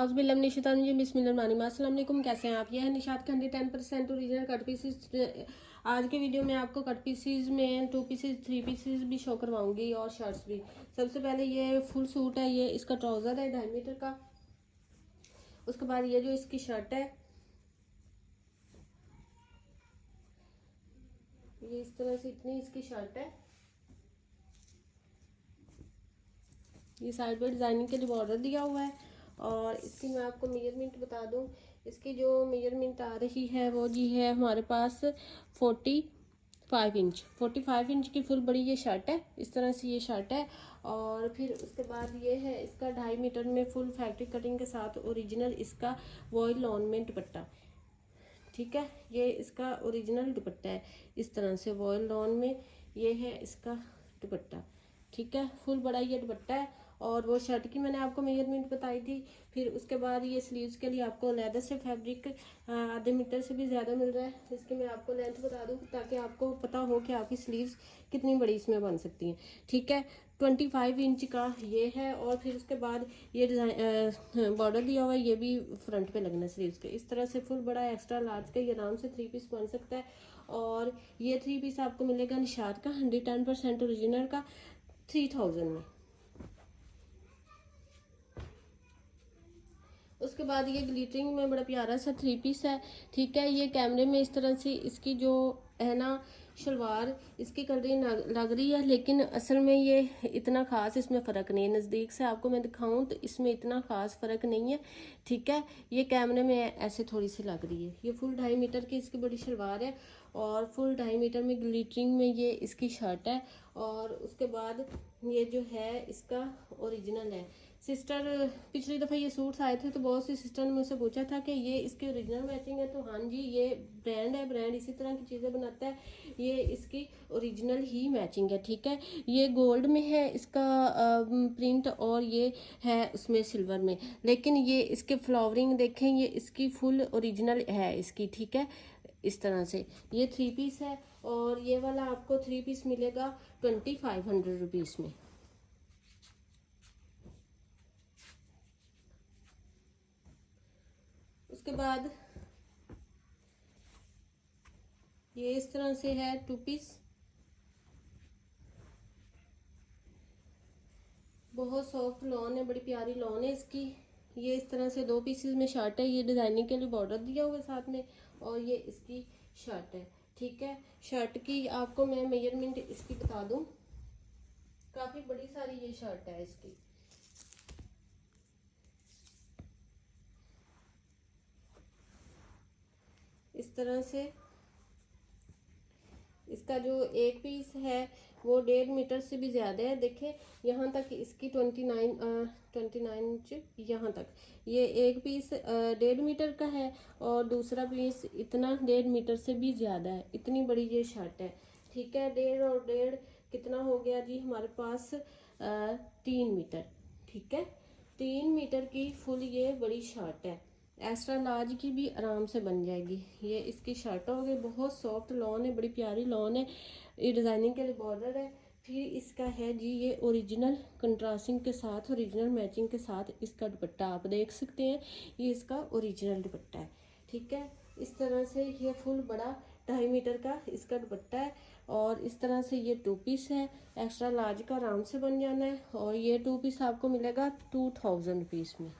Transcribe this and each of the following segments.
बिस्मिल्लाहिर्रहमानिर्रहीम। कैसे हैं आप? यह है निशात का 110% ओरिजिनल कट पीसेस। आज के वीडियो में आपको कट पीसेस में 2 पीसेस 3 पीसेस भी शो करवाऊंगी और शर्ट्स भी। सबसे पहले ये फुल सूट है, ये इसका ट्राउज़र है 2.5 मीटर का। उसके बाद ये जो इसकी शर्ट है, ये इस तरह से इतनी इसकी शर्ट है। ये साइड पे डिजाइनिंग के लिए बॉर्डर दिया हुआ है। और इसकी मैं आपको मेजरमेंट बता दूं, इसकी जो मेजरमेंट आ रही है वो जी है हमारे पास 45 इंच की फुल बड़ी ये शर्ट है। इस तरह से ये शर्ट है। और फिर उसके बाद ये है इसका 2.5 मीटर में फुल फैक्ट्री कटिंग के साथ ओरिजिनल इसका वॉयल लॉन में दुपट्टा। ठीक है, ये इसका ओरिजिनल दुपट्टा है। इस तरह से वॉयल लॉन में ये है इसका दुपट्टा। ठीक है, फुल बड़ा ये दुपट्टा है। और वो शर्ट की मैंने आपको मेजरमेंट बताई थी। फिर उसके बाद ये स्लीव्स के लिए आपको लेदर से फैब्रिक आधे मीटर से भी ज़्यादा मिल रहा है। इसकी मैं आपको लेंथ बता दूं ताकि आपको पता हो कि आपकी स्लीव्स कितनी बड़ी इसमें बन सकती हैं। ठीक है, 25 इंच का ये है। और फिर उसके बाद ये डिज़ाइन बॉर्डर दिया हुआ है, ये भी फ्रंट पे लगना है स्लीव्स के। इस तरह से फुल बड़ा एक्स्ट्रा लार्ज का ये आराम से 3 पीस बन सकता है। और ये 3 पीस आपको मिलेगा निशात का 110% ओरिजिनल का 3000 में। उसके बाद ये ग्लिटरिंग में बड़ा प्यारा सा 3 पीस है। ठीक है, ये कैमरे में इस तरह से इसकी जो है ना शलवार इसकी कलरिंग लग रही है, लेकिन असल में ये इतना ख़ास इसमें फ़र्क नहीं है। नज़दीक से आपको मैं दिखाऊं तो इसमें इतना ख़ास फ़र्क नहीं है। ठीक है, ये कैमरे में ऐसे थोड़ी सी लग रही है। ये फुल 2.5 मीटर की इसकी बड़ी शलवार है और फुल 2.5 मीटर में ग्लिटरिंग में ये इसकी शर्ट है। और उसके बाद ये जो है इसका ओरिजिनल है। सिस्टर पिछली दफ़ा ये सूट्स आए थे तो बहुत सी सिस्टर ने मुझसे पूछा था कि ये इसकी ओरिजिनल मैचिंग है। तो हाँ जी, ये ब्रांड है, ब्रांड इसी तरह की चीज़ें बनाता है। ये इसकी ओरिजिनल ही मैचिंग है। ठीक है, ये गोल्ड में है इसका प्रिंट और ये है उसमें सिल्वर में, लेकिन ये इसके फ्लावरिंग देखें, ये इसकी फुल ओरिजिनल है इसकी। ठीक है, इस तरह से ये 3 पीस है। और ये वाला आपको 3 पीस मिलेगा 2500 रुपीज़ में। उसके बाद ये इस तरह से है 2 पीस, बहुत सॉफ्ट लॉन है, बड़ी प्यारी लॉन है इसकी। ये इस तरह से 2 पीसेस में शर्ट है, ये डिजाइनिंग के लिए बॉर्डर दिया हुआ है साथ में। और ये इसकी शर्ट है। ठीक है, शर्ट की आपको मैं मेजरमेंट इसकी बता दूं, काफी बड़ी सारी ये शर्ट है इसकी। इस तरह से इसका जो एक पीस है वो 1.5 मीटर से भी ज़्यादा है। देखें यहाँ तक इसकी 29 इंच यहाँ तक ये एक पीस 1.5 मीटर का है। और दूसरा पीस इतना 1.5 मीटर से भी ज़्यादा है, इतनी बड़ी ये शर्ट है। ठीक है, 1.5 और 1.5 कितना हो गया जी हमारे पास 3 मीटर। ठीक है, 3 मीटर की फुल ये बड़ी शर्ट है। एक्स्ट्रा लार्ज की भी आराम से बन जाएगी। ये इसकी शर्ट हो गई, बहुत सॉफ्ट लॉन है, बड़ी प्यारी लॉन है। ये डिज़ाइनिंग के लिए बॉर्डर है। फिर इसका है जी ये ओरिजिनल कंट्रास्टिंग के साथ, ओरिजिनल मैचिंग के साथ इसका दुपट्टा आप देख सकते हैं। ये इसका ओरिजिनल दुपट्टा है। ठीक है, इस तरह से ये फुल बड़ा 2.5 मीटर का इसका दुपट्टा है। और इस तरह से ये 2 पीस है, एक्स्ट्रा लार्ज का आराम से बन जाना है। और ये 2 पीस आपको मिलेगा 2000 रुपीज़ में।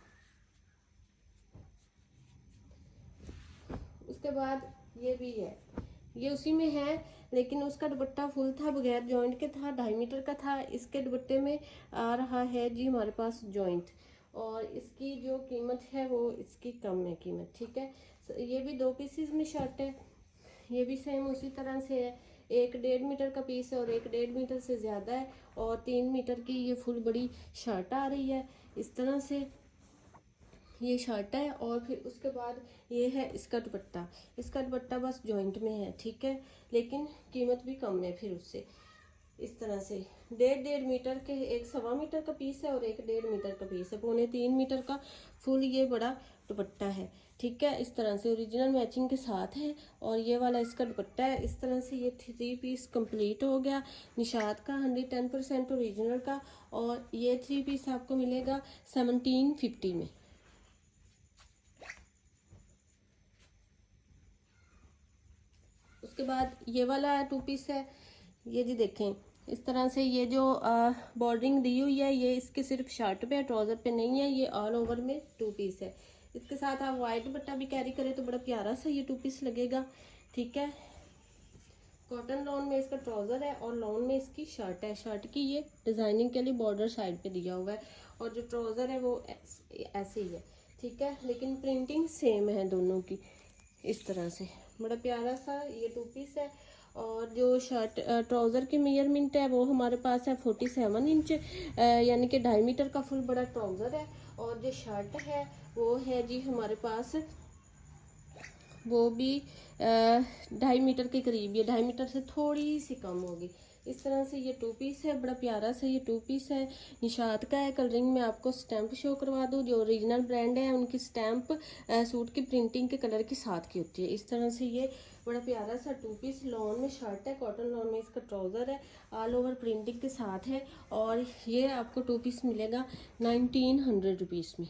उसके बाद ये भी है, ये उसी में है, लेकिन उसका दुपट्टा फुल था, बगैर जॉइंट के था, 2.5 मीटर का था। इसके दुपट्टे में आ रहा है जी हमारे पास जॉइंट। और इसकी जो कीमत है वो इसकी कम है कीमत। ठीक है, ये भी 2 पीसेस में शर्ट है, ये भी सेम उसी तरह से है। एक 1.5 मीटर का पीस है और एक 1.5 मीटर से ज़्यादा है। और 3 मीटर की ये फुल बड़ी शर्ट आ रही है। इस तरह से ये शर्ट है। और फिर उसके बाद ये है इसका दुपट्टा। इसका दुपट्टा बस जॉइंट में है। ठीक है, लेकिन कीमत भी कम है फिर उससे। इस तरह से 1.5 मीटर के एक 1.25 मीटर का पीस है और एक 1.5 मीटर का पीस है, 2.25 मीटर का फुल ये बड़ा दुपट्टा है। ठीक है, इस तरह से ओरिजिनल मैचिंग के साथ है। और ये वाला इसका दुपट्टा है। इस तरह से ये 3 पीस कंप्लीट हो गया निशात का 110% ओरिजिनल का। और ये 3 पीस आपको मिलेगा 1750 में। उसके बाद ये वाला 2 पीस है, ये जी देखें इस तरह से ये जो बॉर्डरिंग दी हुई है ये इसके सिर्फ शर्ट पे है, ट्राउज़र पे नहीं है। ये ऑल ओवर में 2 पीस है। इसके साथ आप वाइट दुपट्टा भी कैरी करें तो बड़ा प्यारा सा ये 2 पीस लगेगा। ठीक है, कॉटन लॉन में इसका ट्राउज़र है और लॉन में इसकी शर्ट है। शर्ट की ये डिज़ाइनिंग के लिए बॉर्डर साइड पे दिया हुआ है और जो ट्राउज़र है वो ऐसे ही है। ठीक है, लेकिन प्रिंटिंग सेम है दोनों की। इस तरह से बड़ा प्यारा सा ये 2 पीस है। और जो शर्ट ट्राउज़र की मेजरमेंट है वो हमारे पास है 47 इंच, यानी कि 2.5 मीटर का फुल बड़ा ट्राउज़र है। और जो शर्ट है वो है जी हमारे पास, वो भी 2.5 मीटर के करीब, ये 2.5 मीटर से थोड़ी सी कम होगी। इस तरह से ये 2 पीस है, बड़ा प्यारा सा ये 2 पीस है। निशात का है। कलरिंग में आपको स्टैंप शो करवा दूँ, जो ओरिजिनल ब्रांड है उनकी स्टैंप सूट की प्रिंटिंग के कलर के साथ की होती है। इस तरह से ये बड़ा प्यारा सा 2 पीस लॉन में शर्ट है, कॉटन लॉन में इसका ट्राउज़र है, ऑल ओवर प्रिंटिंग के साथ है। और ये आपको 2 पीस मिलेगा 1900 रुपीज़ में।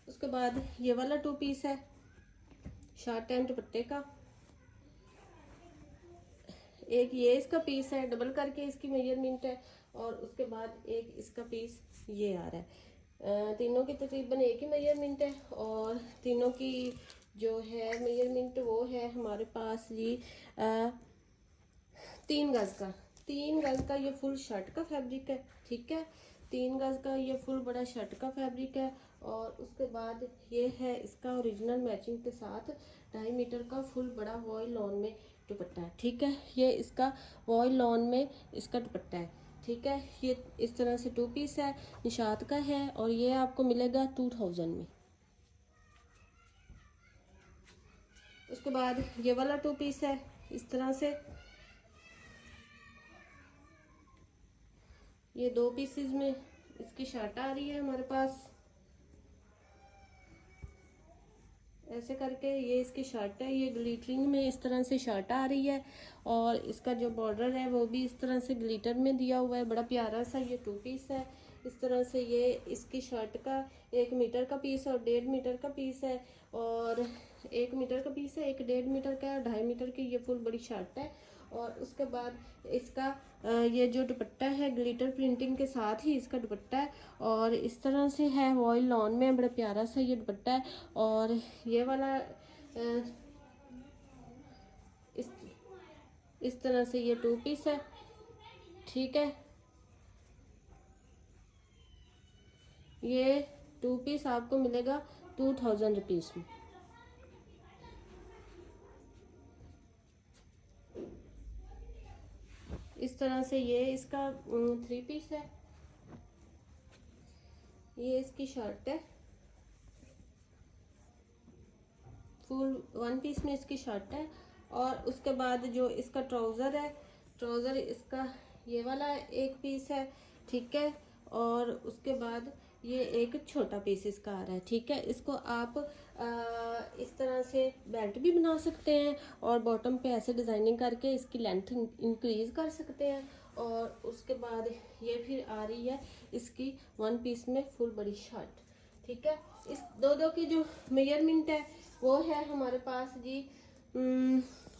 उसके बाद ये वाला 2 पीस है शर्ट एंड दुपट्टे का। एक ये इसका पीस है, डबल करके इसकी मेजरमेंट है। और उसके बाद एक इसका पीस ये आ रहा है। तीनों की तकरीबन एक ही मेजरमेंट है और तीनों की जो है मेजरमेंट वो है हमारे पास जी 3 गज का। 3 गज का ये फुल शर्ट का फैब्रिक है। ठीक है, 3 गज का ये फुल बड़ा शर्ट का फैब्रिक है। और उसके बाद ये है इसका ओरिजिनल मैचिंग के साथ 2.5 मीटर का फुल बड़ा वॉयल लॉन में दुपट्टा है। ठीक है, ये इसका वॉयल लॉन में इसका दुपट्टा है। ठीक है, ये इस तरह से 2 पीस है, निशात का है और ये आपको मिलेगा 2000 में। उसके बाद ये वाला 2 पीस है इस तरह से, ये 2 पीसेस में इसकी शर्ट आ रही है हमारे पास ऐसे करके। ये इसकी शर्ट है, ये ग्लिटरिंग में इस तरह से शर्ट आ रही है और इसका जो बॉर्डर है वो भी इस तरह से ग्लिटर में दिया हुआ है। बड़ा प्यारा सा ये 2 पीस है। इस तरह से ये इसकी शर्ट का 1 मीटर का पीस और 1.5 मीटर का पीस है। और 1 मीटर का पीस है, एक 1.5 मीटर का है, 2.5 मीटर की ये फुल बड़ी शर्ट है। और उसके बाद इसका ये जो दुपट्टा है ग्लिटर प्रिंटिंग के साथ ही इसका दुपट्टा है और इस तरह से है वॉयल लॉन में। बड़ा प्यारा सा ये दुपट्टा है। और ये वाला इस इस तरह से ये 2 पीस है। ठीक है, ये 2 पीस आपको मिलेगा 2000 रुपीज़ में। इस तरह से ये इसका 3 पीस है, ये इसकी शर्ट है, फुल 1 पीस में इसकी शर्ट है। और उसके बाद जो इसका ट्राउज़र है, ट्राउज़र इसका ये वाला 1 पीस है। ठीक है, और उसके बाद ये एक छोटा पीस इसका आ रहा है। ठीक है, इसको आप इस तरह से बेल्ट भी बना सकते हैं और बॉटम पे ऐसे डिज़ाइनिंग करके इसकी लेंथ इंक्रीज़ कर सकते हैं। और उसके बाद ये फिर आ रही है इसकी 1 पीस में फुल बड़ी शर्ट। ठीक है, इस दो की जो मेजरमेंट है वो है हमारे पास जी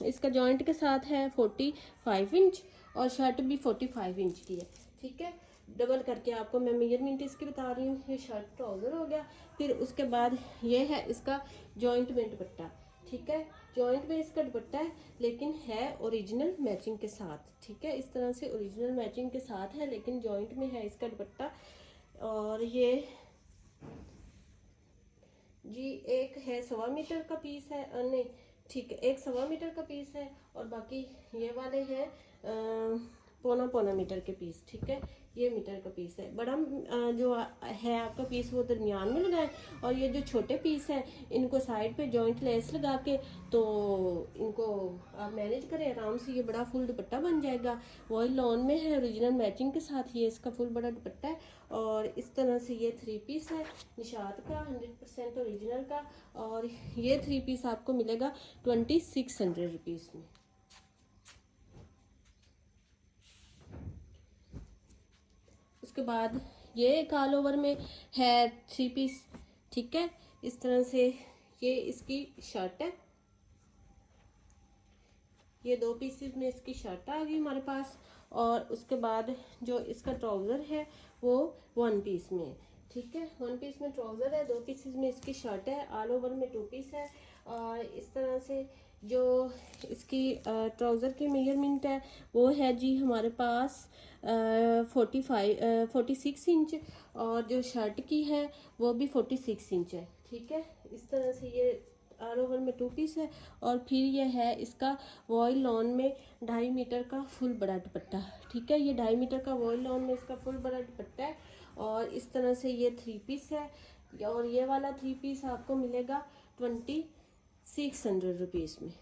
इसका जॉइंट के साथ है 45 इंच और शर्ट भी 45 इंच की है। ठीक है, डबल करके आपको मैं मेजरमेंट इसकी बता रही हूँ। ये शर्ट ट्राउज़र हो गया। फिर उसके बाद ये है इसका जॉइंट में दुपट्टा। ठीक है, जॉइंट में इसका दुपट्टा है लेकिन है ओरिजिनल मैचिंग के साथ। ठीक है, इस तरह से ओरिजिनल मैचिंग के साथ है लेकिन जॉइंट में है इसका दुपट्टा। और ये जी एक है 1.25 मीटर का पीस है, नहीं ठीक है, एक 1.25 मीटर का पीस है और बाकी ये वाले हैं 1.25 मीटर के पीस। ठीक है, ये मीटर का पीस है। बड़ा जो है आपका पीस वो दरमियान में लगाएं और ये जो छोटे पीस हैं इनको साइड पे जॉइंट लेस लगा के तो इनको आप मैनेज करें आराम से। ये बड़ा फुल दुपट्टा बन जाएगा। वॉयल लॉन में है, ओरिजिनल मैचिंग के साथ ये इसका फुल बड़ा दुपट्टा है। और इस तरह से ये 3 पीस है निशात का 100% ओरिजिनल का। और ये 3 पीस आपको मिलेगा 2600 रुपीज़ में। उसके बाद ये एक ऑल ओवर में है 3 पीस। ठीक है, इस तरह से ये इसकी शर्ट है, ये 2 पीसेस में इसकी शर्ट आ गई हमारे पास। और उसके बाद जो इसका ट्राउज़र है वो 1 पीस में है, ठीक है। 1 पीस में ट्राउज़र है, 2 पीसेस में इसकी शर्ट है, ऑल ओवर में 2 पीस है। और इस तरह से जो इसकी ट्राउज़र की मेजरमेंट है वो है जी हमारे पास 46 इंच, और जो शर्ट की है वो भी 46 इंच है, ठीक है। इस तरह से ये ऑल ओवर में 2 पीस है। और फिर ये है इसका वॉयल लॉन में 2.5 मीटर का फुल बड़ा दुपट्टा, ठीक है। ये 2.5 मीटर का वॉयल लॉन में इसका फुल बड़ा दुपट्टा है। और इस तरह से ये 3 पीस है। और ये वाला 3 पीस आपको मिलेगा 2600 रुपीज़ में।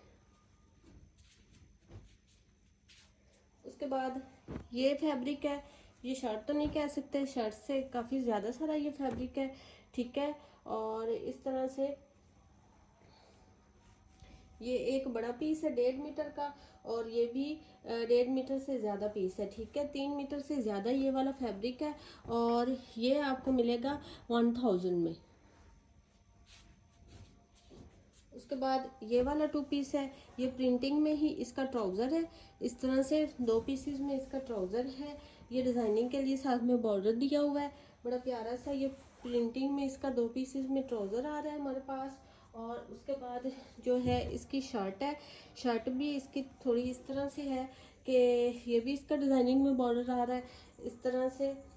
उसके बाद ये फैब्रिक है, ये शर्ट तो नहीं कह सकते, शर्ट से काफ़ी ज़्यादा सारा ये फैब्रिक है, ठीक है। और इस तरह से ये एक बड़ा पीस है 1.5 मीटर का, और ये भी 1.5 मीटर से ज़्यादा पीस है, ठीक है। 3 मीटर से ज़्यादा ये वाला फैब्रिक है। और ये आपको मिलेगा 1000 में। उसके बाद ये वाला 2 पीस है, ये प्रिंटिंग में ही इसका ट्राउज़र है। इस तरह से 2 पीसेस में इसका ट्राउज़र है। ये डिज़ाइनिंग के लिए साथ में बॉर्डर दिया हुआ है, बड़ा प्यारा सा। ये प्रिंटिंग में इसका 2 पीसेस में ट्राउज़र आ रहा है हमारे पास। और उसके बाद जो है इसकी शर्ट है, शर्ट भी इसकी थोड़ी इस तरह से है कि ये भी इसका डिज़ाइनिंग में बॉर्डर आ रहा है इस तरह से।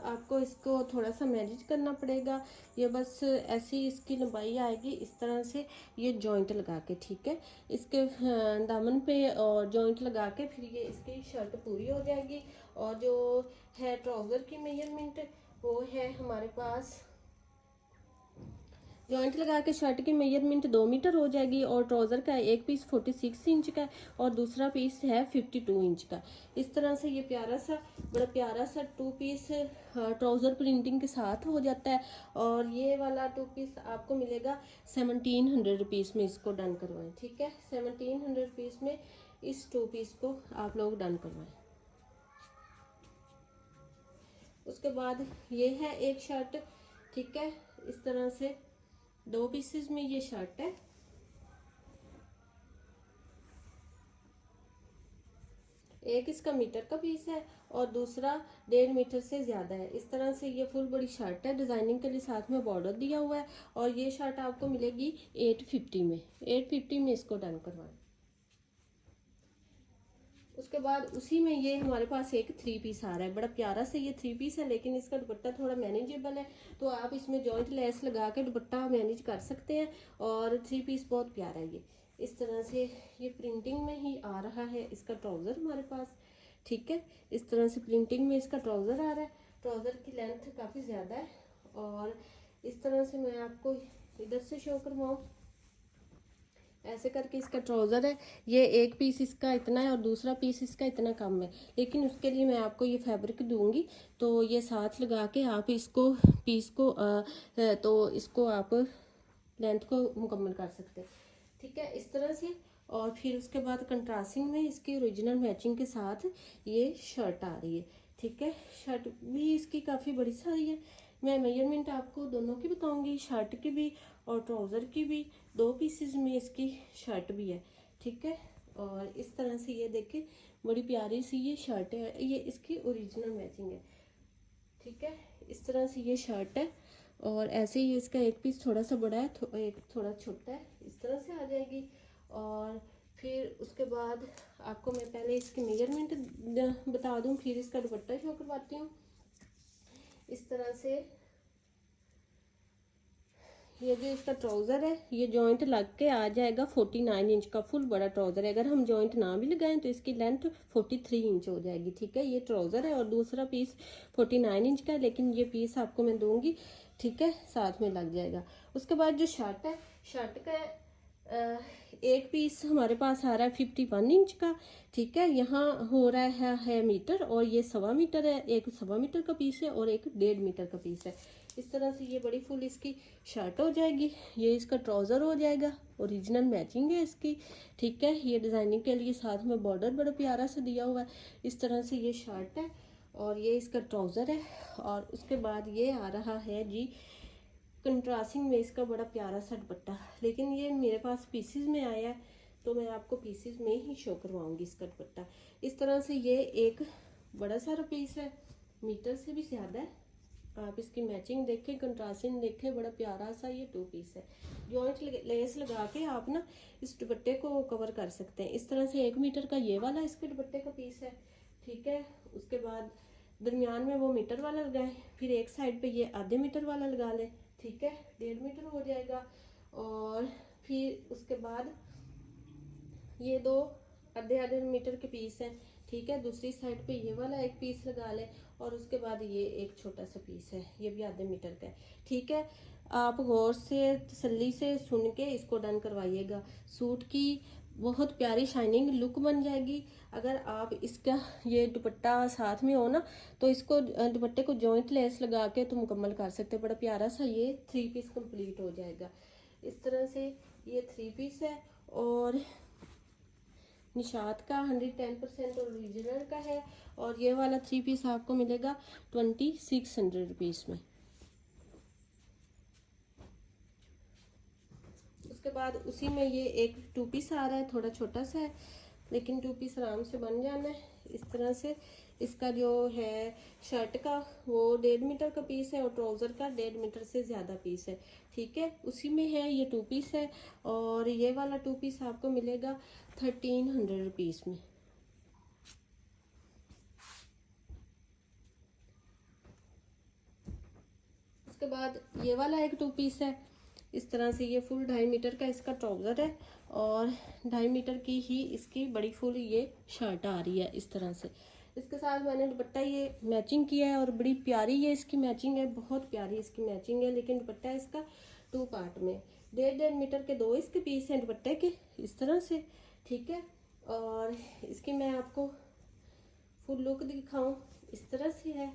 आपको इसको थोड़ा सा मैनेज करना पड़ेगा। ये बस ऐसी इसकी लंबाई आएगी इस तरह से, ये जॉइंट लगा के, ठीक है। इसके दामन पे और जॉइंट लगा के फिर ये इसकी शर्ट पूरी हो जाएगी। और जो है ट्राउज़र की मेजरमेंट वो है हमारे पास, जॉइंट लगा के शर्ट की मेजरमेंट 2 मीटर हो जाएगी। और ट्राउज़र का एक पीस 46 इंच का और दूसरा पीस है 52 इंच का। इस तरह से ये प्यारा सा, बड़ा प्यारा सा 2 पीस ट्राउज़र प्रिंटिंग के साथ हो जाता है। और ये वाला 2 पीस आपको मिलेगा 1700 रुपीज़ में। इसको डन करवाएं, ठीक है। 1700 रुपीज़ में इस 2 पीस को आप लोग डन करवाएं। उसके बाद ये है एक शर्ट, ठीक है। इस तरह से 2 पीसेस में ये शर्ट है। एक इसका मीटर का पीस है और दूसरा 1.5 मीटर से ज़्यादा है। इस तरह से ये फुल बड़ी शर्ट है, डिज़ाइनिंग के लिए साथ में बॉर्डर दिया हुआ है। और ये शर्ट आपको मिलेगी 850 में। 850 में इसको डन करवाएं। उसके बाद उसी में ये हमारे पास एक 3 पीस आ रहा है, बड़ा प्यारा से ये 3 पीस है, लेकिन इसका दुपट्टा थोड़ा मैनेजेबल है, तो आप इसमें जॉइंट लेस लगा के दुपट्टा मैनेज कर सकते हैं। और 3 पीस बहुत प्यारा है ये। इस तरह से ये प्रिंटिंग में ही आ रहा है इसका ट्राउज़र हमारे पास, ठीक है। इस तरह से प्रिंटिंग में इसका ट्राउज़र आ रहा है। ट्राउज़र की लेंथ काफ़ी ज़्यादा है। और इस तरह से मैं आपको इधर से शो करवाऊँ, ऐसे करके इसका ट्राउज़र है। ये एक पीस इसका इतना है और दूसरा पीस इसका इतना कम है, लेकिन उसके लिए मैं आपको ये फैब्रिक दूंगी, तो ये साथ लगा के आप इसको पीस को तो इसको आप लेंथ को मुकम्मल कर सकते हैं, ठीक है। इस तरह से। और फिर उसके बाद कंट्रास्टिंग में इसकी ओरिजिनल मैचिंग के साथ ये शर्ट आ रही है, ठीक है। शर्ट भी इसकी काफ़ी बड़ी सारी है। मैं मेजरमेंट आपको दोनों की बताऊंगी, शर्ट की भी और ट्राउज़र की भी। 2 पीसेस में इसकी शर्ट भी है, ठीक है। और इस तरह से ये देखिए बड़ी प्यारी सी ये शर्ट है, ये इसकी ओरिजिनल मैचिंग है, ठीक है। इस तरह से ये शर्ट है। और ऐसे ही इसका एक पीस थोड़ा सा बड़ा है, एक थोड़ा छोटा है, इस तरह से आ जाएगी। और फिर उसके बाद आपको मैं पहले इसकी मेजरमेंट बता दूं, फिर इसका दुपट्टा शो करवाती हूँ। इस तरह से ये जो इसका ट्राउज़र है ये जॉइंट लग के आ जाएगा 49 इंच का फुल बड़ा ट्राउज़र है। अगर हम जॉइंट ना भी लगाएं तो इसकी लेंथ 43 इंच हो जाएगी, ठीक है। ये ट्राउज़र है और दूसरा पीस 49 इंच का है, लेकिन ये पीस आपको मैं दूंगी, ठीक है, साथ में लग जाएगा। उसके बाद जो शर्ट है, शर्ट का एक पीस हमारे पास आ रहा है 51 इंच का, ठीक है। यहाँ हो रहा है मीटर, और ये 1.25 मीटर है। एक 1.25 मीटर का पीस है और एक 1.5 मीटर का पीस है। इस तरह से ये बड़ी फुल इसकी शर्ट हो जाएगी। ये इसका ट्राउज़र हो जाएगा, ओरिजिनल मैचिंग है इसकी, ठीक है। ये डिज़ाइनिंग के लिए साथ में बॉर्डर बड़ा प्यारा सा दिया हुआ है। इस तरह से ये शर्ट है और ये इसका ट्राउज़र है। और उसके बाद ये आ रहा है जी कंट्रास्टिंग में इसका बड़ा प्यारा सा दुपट्टा, लेकिन ये मेरे पास पीसीज में आया है तो मैं आपको पीसीज में ही शो करवाऊंगी इसका दुपट्टा। इस तरह से ये एक बड़ा सारा पीस है, मीटर से भी ज़्यादा है। आप इसकी मैचिंग देखें, कंट्रास्टिंग देखें, बड़ा प्यारा सा ये 2 पीस है। जॉइंट लेस लगा के आप ना इस दुपट्टे को कवर कर सकते हैं। इस तरह से 1 मीटर का ये वाला इसके दुपट्टे का पीस है, ठीक है। उसके बाद दरमियान में वो मीटर वाला लगाएं, फिर एक साइड पे ये आधे मीटर वाला लगा लें, ठीक है, 1.5 मीटर हो जाएगा। और फिर उसके बाद ये 2 आधे मीटर के पीस हैं, ठीक है। दूसरी साइड पे ये वाला एक पीस लगा लें और उसके बाद ये एक छोटा सा पीस है, ये भी आधे मीटर का है, ठीक है। आप गौर से तसल्ली से सुन के इसको डन करवाइएगा। सूट की बहुत प्यारी शाइनिंग लुक बन जाएगी। अगर आप इसका ये दुपट्टा साथ में हो ना तो इसको दुपट्टे को जॉइंट लेस लगा के तो मुकम्मल कर सकते हैं। बड़ा प्यारा सा ये 3 पीस कंप्लीट हो जाएगा। इस तरह से ये 3 पीस है और निशात का 110% ओरिजिनल का है। और ये वाला 3 पीस आपको मिलेगा 2600 रुपीज़ में। उसके बाद उसी में ये एक 2 पीस आ रहा है, थोड़ा छोटा सा है लेकिन 2 पीस आराम से बन जाना है। इस तरह से इसका जो है शर्ट का वो 1.5 मीटर का पीस है और ट्राउज़र का 1.5 मीटर से ज़्यादा पीस है, ठीक है। उसी में है ये 2 पीस है और ये वाला 2 पीस आपको मिलेगा 1300 रुपीज़ में। उसके बाद ये वाला एक 2 पीस है। इस तरह से ये फुल 2.5 मीटर का इसका ट्राउज़र है और 2.5 मीटर की ही इसकी बड़ी फुल ये शर्ट आ रही है। इस तरह से इसके साथ मैंने दुपट्टा ये मैचिंग किया है और बड़ी प्यारी ये इसकी मैचिंग है, बहुत प्यारी इसकी मैचिंग है। लेकिन दुपट्टा इसका 2 पार्ट में 1.5 मीटर के 2 इसके पीस हैं दुपट्टे के, इस तरह से, ठीक है। और इसकी मैं आपको फुल लुक दिखाऊं, इस तरह से है।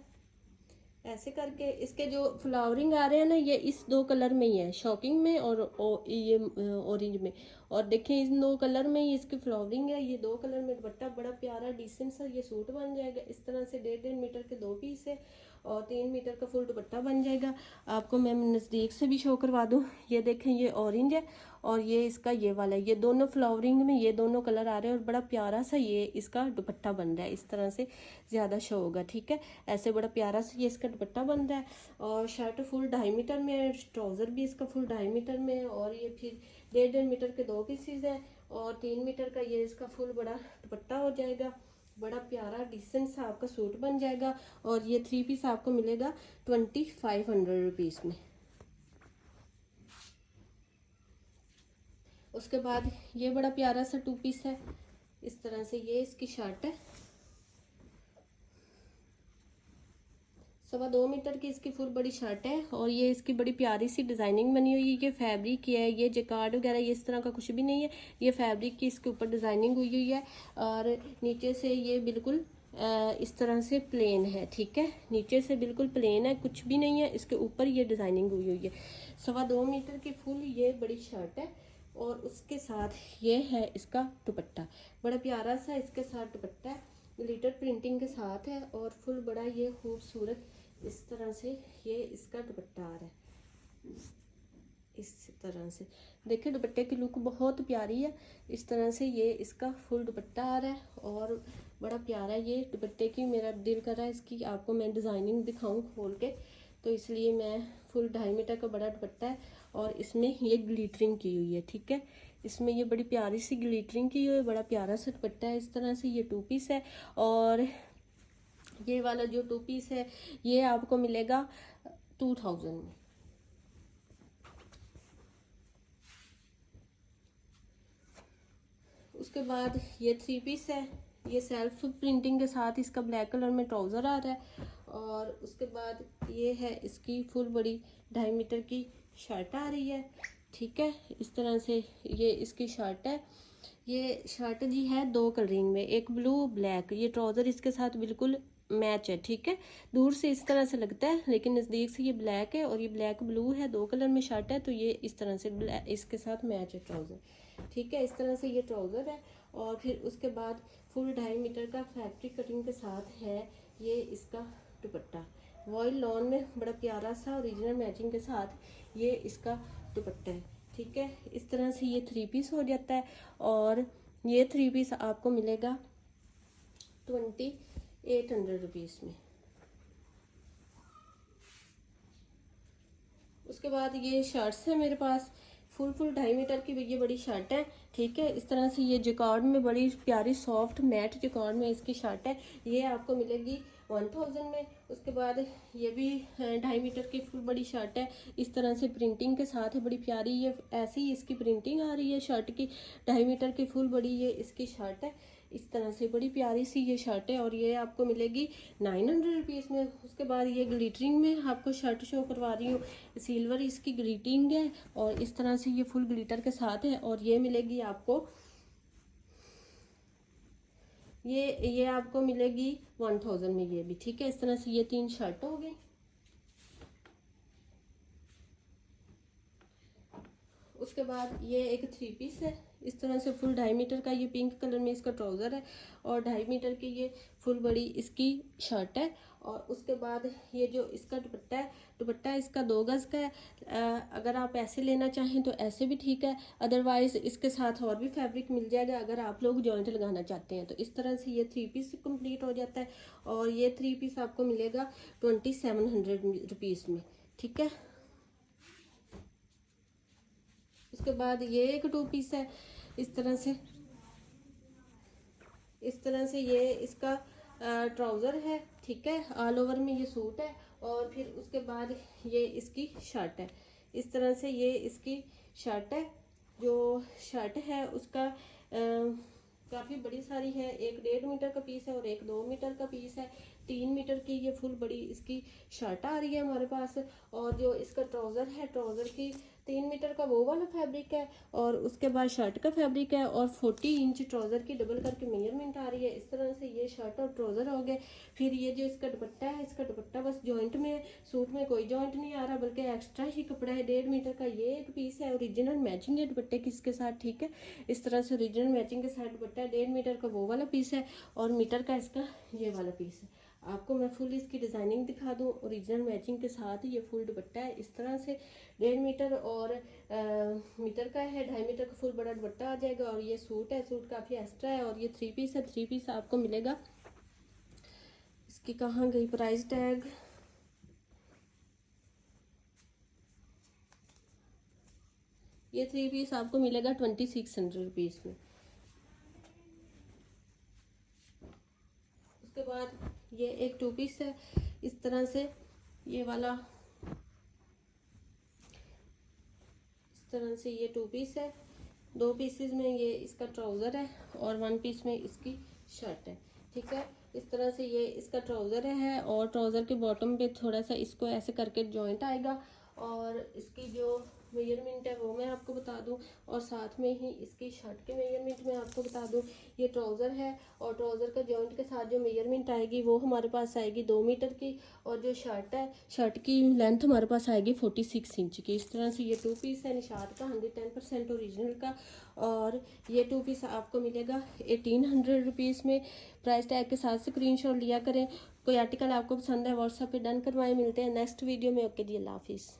ऐसे करके इसके जो फ्लावरिंग आ रहे हैं ना ये इस 2 कलर में ही है, शॉकिंग में और ये ऑरेंज में। और देखें इन 2 कलर में ही इसकी फ्लावरिंग है। ये 2 कलर में दुपट्टा बड़ा प्यारा डिसेंट सा ये सूट बन जाएगा। इस तरह से 1.5 मीटर के 2 पीस है और 3 मीटर का फुल दुपट्टा बन जाएगा। आपको मैं नज़दीक से भी शो करवा दूँ। ये देखें ये ऑरेंज है और ये इसका ये वाला है, ये दोनों फ्लावरिंग में ये दोनों कलर आ रहे हैं और बड़ा प्यारा सा ये इसका दुपट्टा बन रहा है। इस तरह से ज़्यादा शो होगा, ठीक है। ऐसे बड़ा प्यारा सा ये इसका दुपट्टा बन रहा है और शर्ट फुल 2.5 मीटर में है, ट्राउज़र भी इसका फुल 2.5 मीटर में है और ये फिर 1.5 मीटर के 2 पीसीज हैं और 3 मीटर का ये इसका फुल बड़ा दुपट्टा हो जाएगा। बड़ा प्यारा डिसेंट सा आपका सूट बन जाएगा और ये 3 पीस आपको मिलेगा 2500 रुपीज़ में। उसके बाद ये बड़ा प्यारा सा 2 पीस है। इस तरह से ये इसकी शर्ट है, 2.25 मीटर की इसकी फुल बड़ी शर्ट है और ये इसकी बड़ी प्यारी सी डिज़ाइनिंग बनी हुई है। ये फैब्रिक है, ये जैकार्ड वगैरह ये इस तरह का कुछ भी नहीं है, ये फैब्रिक की इसके ऊपर डिज़ाइनिंग हुई हुई है और नीचे से ये बिल्कुल इस तरह से प्लेन है, ठीक है। नीचे से बिल्कुल प्लेन है, कुछ भी नहीं है, इसके ऊपर ये डिज़ाइनिंग हुई हुई है। 2.25 मीटर की फुल ये बड़ी शर्ट है और उसके साथ ये है इसका दुपट्टा, बड़ा प्यारा सा इसके साथ दुपट्टा है, ग्लिटर प्रिंटिंग के साथ है और फुल बड़ा ये खूबसूरत इस तरह से ये इसका दुपट्टा आ रहा है। इस तरह से देखिए दुपट्टे की लुक बहुत प्यारी है। इस तरह से ये इसका फुल दुपट्टा आ रहा है और बड़ा प्यारा ये दुपट्टे की, मेरा दिल कर रहा है इसकी आपको मैं डिज़ाइनिंग दिखाऊं खोल के, तो इसलिए मैं फुल 2.5 मीटर का बड़ा दुपट्टा है और इसमें ये ग्लिटरिंग की हुई है, ठीक है। इसमें ये बड़ी प्यारी सी ग्लिटरिंग की हुई है, बड़ा प्यारा सा दुपट्टा है। इस तरह से ये 2 पीस है और ये वाला जो 2 पीस है ये आपको मिलेगा 2000 में। उसके बाद ये 3 पीस है, ये सेल्फ प्रिंटिंग के साथ इसका ब्लैक कलर में ट्राउज़र आ रहा है और उसके बाद ये है इसकी फुल बड़ी 2.5 मीटर की शर्ट आ रही है, ठीक है। इस तरह से ये इसकी शर्ट है। ये शर्ट जी है 2 कलरिंग में, एक ब्लू ब्लैक, ये ट्राउज़र इसके साथ बिल्कुल मैच है, ठीक है। दूर से इस तरह से लगता है लेकिन नज़दीक से ये ब्लैक है और ये ब्लैक ब्लू है, 2 कलर में शर्ट है तो ये इस तरह से इसके साथ मैच है ट्राउज़र, ठीक है। इस तरह से ये ट्राउज़र है और फिर उसके बाद फुल 2.5 मीटर का फैक्ट्री कटिंग के साथ है ये इसका दुपट्टा। वॉइल लॉन में बड़ा प्यारा सा ओरिजिनल मैचिंग के साथ ये इसका दुपट्टा है। ठीक है, इस तरह से ये 3 पीस हो जाता है और ये 3 पीस आपको मिलेगा 2800 रुपीज़ में। उसके बाद ये शर्ट्स है मेरे पास, फुल 2.5 मीटर की ये बड़ी शर्ट है। ठीक है, इस तरह से ये जैकार्ड में बड़ी प्यारी सॉफ्ट मैट जैकार्ड में इसकी शर्ट है, ये आपको मिलेगी 1000 में। उसके बाद ये भी 2.5 मीटर की फुल बड़ी शर्ट है, इस तरह से प्रिंटिंग के साथ है, बड़ी प्यारी ये ऐसी ही इसकी प्रिंटिंग आ रही है शर्ट की। 2.5 मीटर की फुल बड़ी ये इसकी शर्ट है, इस तरह से बड़ी प्यारी सी ये शर्ट है और ये आपको मिलेगी 900 रुपीज़ में। उसके बाद ये ग्लिटरिंग में आपको शर्ट शो करवा रही हूँ, सिल्वर इसकी ग्लिटरिंग है और इस तरह से ये फुल ग्लिटर के साथ है और ये मिलेगी आपको ये आपको मिलेगी 1000 में ये भी। ठीक है, इस तरह से ये 3 शर्ट हो गई। उसके बाद ये एक 3 पीस है, इस तरह से फुल 2.5 मीटर का, ये पिंक कलर में इसका ट्राउज़र है और 2.5 मीटर की ये फुल बड़ी इसकी शर्ट है। और उसके बाद ये जो इसका दुपट्टा इसका 2 गज़ का है। अगर आप ऐसे लेना चाहें तो ऐसे भी ठीक है, अदरवाइज़ इसके साथ और भी फैब्रिक मिल जाएगा अगर आप लोग जॉइंट लगाना चाहते हैं तो। इस तरह से ये 3 पीस कंप्लीट हो जाता है और ये 3 पीस आपको मिलेगा 2700 रुपीज़ में। ठीक है, उसके बाद ये एक 2 पीस है, इस तरह से ये इसका ट्राउज़र है। ठीक है, ऑल ओवर में ये सूट है और फिर उसके बाद ये इसकी शर्ट है, इस तरह से ये इसकी शर्ट है। जो शर्ट है उसका काफ़ी बड़ी सारी है, एक 1.5 मीटर का पीस है और एक 2 मीटर का पीस है। 3 मीटर की ये फुल बड़ी इसकी शर्ट आ रही है हमारे पास और जो इसका ट्राउज़र है, ट्राउज़र की 3 मीटर का वो वाला फैब्रिक है और उसके बाद शर्ट का फैब्रिक है और 40 इंच ट्राउज़र की डबल करके मेजरमेंट आ रही है। इस तरह से ये शर्ट और ट्राउज़र हो गए। फिर ये जो इसका दुपट्टा है, इसका दुपट्टा बस जॉइंट में है, सूट में कोई जॉइंट नहीं आ रहा बल्कि एक्स्ट्रा ही कपड़ा है। 1.5 मीटर का ये एक पीस है, ओरिजिनल मैचिंग है दुपट्टे की इसके साथ। ठीक है, इस तरह से ओरिजिनल मैचिंग के साथ दुपट्टा है। 1.5 मीटर का वो वाला पीस है और मीटर का इसका ये वाला पीस है। आपको मैं फुल इसकी डिज़ाइनिंग दिखा दूँ, ओरिजिनल मैचिंग के साथ ये फुल दुपट्टा है। इस तरह से 1.5 मीटर और मीटर का है, 2.5 मीटर का फुल बड़ा दुपट्टा आ जाएगा और ये सूट है, सूट काफ़ी एक्स्ट्रा है और ये 3 पीस है। 3 पीस आपको मिलेगा, इसकी कहाँ गई प्राइस टैग, ये 3 पीस आपको मिलेगा 2600 रुपीज़ में। उसके बाद ये एक 2 पीस है, इस तरह से ये वाला, इस तरह से ये 2 पीस है। 2 पीसेस में ये इसका ट्राउज़र है और 1 पीस में इसकी शर्ट है। ठीक है, इस तरह से ये इसका ट्राउज़र है और ट्राउज़र के बॉटम पे थोड़ा सा इसको ऐसे करके जॉइंट आएगा और इसकी जो मेजरमेंट है वो मैं आपको बता दूं और साथ में ही इसकी शर्ट के मेजरमेंट मैं आपको बता दूं। ये ट्राउज़र है और ट्राउज़र का जॉइंट के साथ जो मेजरमेंट आएगी वो हमारे पास आएगी 2 मीटर की और जो शर्ट है, शर्ट की लेंथ हमारे पास आएगी 46 इंच की। इस तरह से ये 2 पीस है निशात का, 110% ओरिजिनल का और ये 2 पीस आपको मिलेगा 1800 रुपीज़ में। प्राइस टैग के साथ स्क्रीनशॉट लिया करें। कोई आर्टिकल आपको पसंद है व्हाट्सएप पे डन करवाएं। मिलते हैं नेक्स्ट वीडियो में। ओके जी, अल्लाह हाफिज़।